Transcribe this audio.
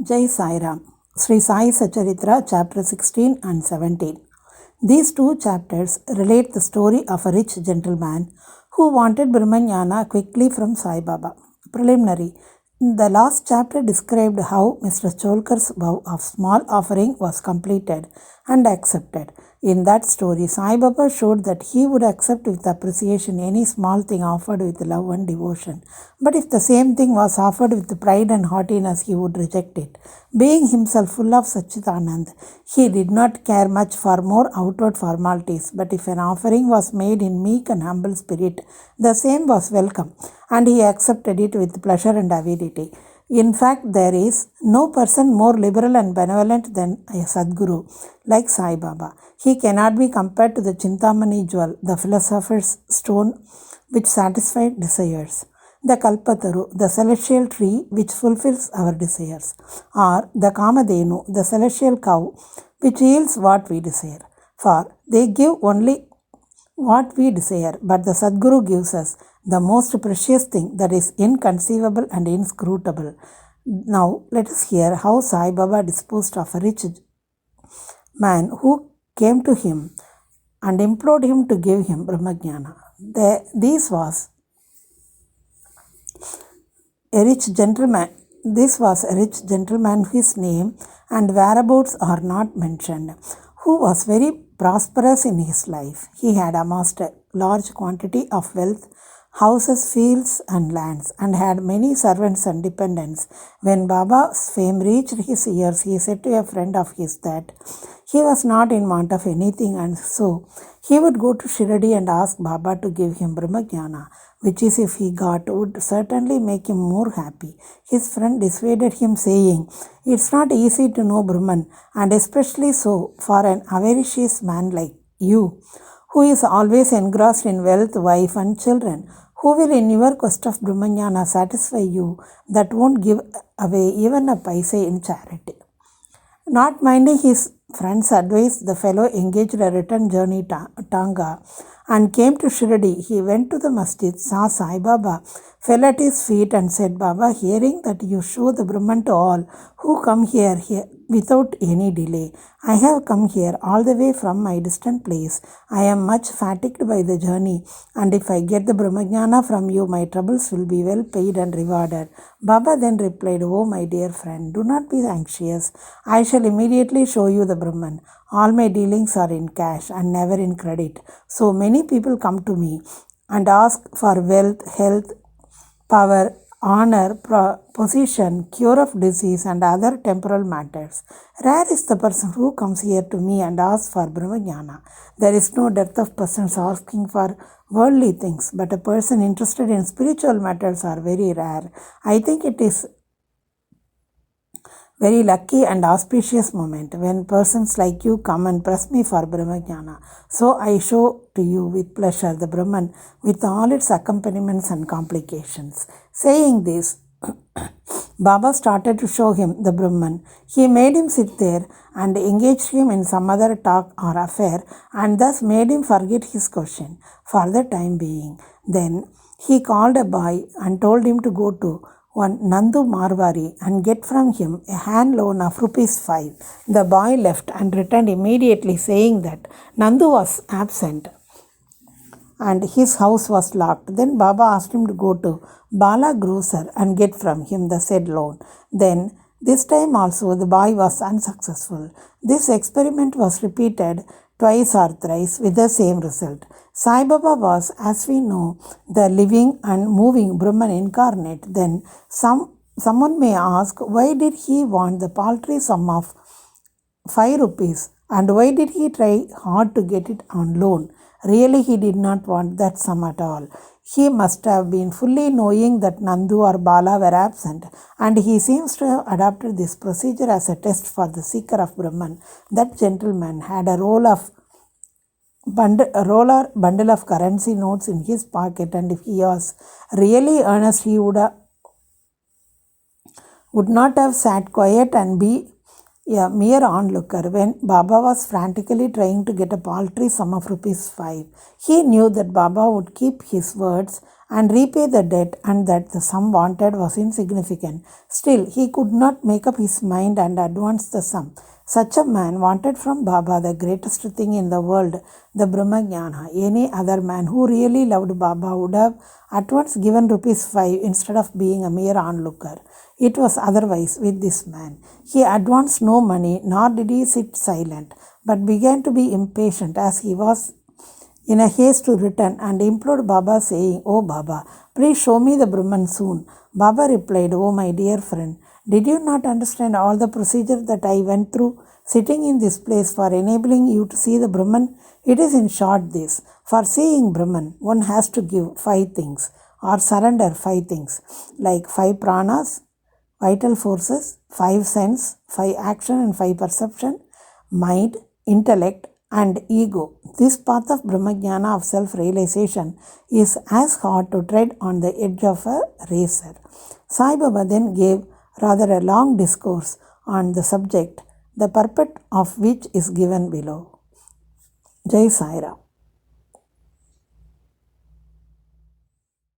Jai Sai Ram. Sri Sai Satcharitra, chapter 16 and 17. These two chapters relate the story of a rich gentleman who wanted Brahmanyana quickly from Sai Baba. Preliminary. The last chapter described how Mr. Cholkar's vow of small offering was completed and accepted. In that story, Sai Baba showed that he would accept with appreciation any small thing offered with love and devotion. But if the same thing was offered with pride and haughtiness, he would reject it. Being himself full of Satchitanand, he did not care much for more outward formalities. But if an offering was made in meek and humble spirit, the same was welcome, and he accepted it with pleasure and avidity. In fact, there is no person more liberal and benevolent than a Sadguru, like Sai Baba. He cannot be compared to the Chintamani jewel, the philosopher's stone which satisfies desires, the Kalpataru, the celestial tree which fulfills our desires, or the Kamadhenu, the celestial cow which yields what we desire. For they give only what we desire, but the Sadguru gives us the most precious thing that is inconceivable and inscrutable. Now let us hear how Sai Baba disposed of a rich man who came to him and implored him to give him Brahmajnana. This was a rich gentleman whose name and whereabouts are not mentioned, who was very prosperous in his life. He had amassed a large quantity of wealth, houses, fields and lands, and had many servants and dependents. When Baba's fame reached his ears, he said to a friend of his that he was not in want of anything, and so he would go to Shiradi and ask Baba to give him Brahmajnana, which is, if he got, would certainly make him more happy. His friend dissuaded him, saying, "It's not easy to know Brahman, and especially so for an avaricious man like you, who is always engrossed in wealth, wife and children. Who will in your quest of Brahmajnana satisfy you that won't give away even a paise in charity?" Not minding his friend's advice, the fellow engaged a return journey tanga and came to Shiradi. He went to the masjid, saw Sai Baba, fell at his feet and said, "Baba, hearing that you show the Brahman to all who come here without any delay, I have come here all the way from my distant place. I am much fatigued by the journey, and if I get the Brahmajnana from you, my troubles will be well paid and rewarded." Baba then replied, "Oh, my dear friend, do not be anxious. I shall immediately show you the Brahman. All my dealings are in cash and never in credit. So many people come to me and ask for wealth, health, power, honor, position, cure of disease and other temporal matters. Rare is the person who comes here to me and asks for Brahmajnana. There is no dearth of persons asking for worldly things, but a person interested in spiritual matters are very rare. I think it is very lucky and auspicious moment when persons like you come and press me for Brahmajnana. So I show to you with pleasure the Brahman with all its accompaniments and complications." Saying this, Baba started to show him the Brahman. He made him sit there and engaged him in some other talk or affair, and thus made him forget his question for the time being. Then he called a boy and told him to go to one Nandu Marwari and get from him a hand loan of ₹5. The boy left and returned immediately, saying that Nandu was absent and his house was locked. Then Baba asked him to go to Bala Grocer and get from him the said loan. Then this time also the boy was unsuccessful. This experiment was repeated twice or thrice with the same result. Sai Baba was, as we know, the living and moving Brahman incarnate. Then someone may ask, why did he want the paltry sum of ₹5, and why did he try hard to get it on loan? Really, he did not want that sum at all. He must have been fully knowing that Nandu or Bala were absent, and he seems to have adopted this procedure as a test for the seeker of Brahman. That gentleman had a bundle of currency notes in his pocket, and if he was really earnest, he would not have sat quiet and be a mere onlooker when Baba was frantically trying to get a paltry sum of ₹5. He knew that Baba would keep his words and repay the debt, and that the sum wanted was insignificant. Still, he could not make up his mind and advance the sum. Such a man wanted from Baba the greatest thing in the world, the Brahmajnana. Any other man who really loved Baba would have at once given ₹5 instead of being a mere onlooker. It was otherwise with this man. He advanced no money, nor did he sit silent, but began to be impatient as he was in a haste to return, and implored Baba, saying, "Oh Baba, please show me the Brahman soon." Baba replied, "Oh my dear friend, did you not understand all the procedure that I went through sitting in this place for enabling you to see the Brahman? It is in short this: for seeing Brahman, one has to give 5 things, or surrender 5 things, like 5 pranas, vital forces, 5 sense, 5 action and 5 perception, mind, intellect, and ego. This path of Brahmajnana of self-realization is as hard to tread on the edge of a razor." Sai Baba then gave rather a long discourse on the subject, the purport of which is given below. Jai Sai Ram.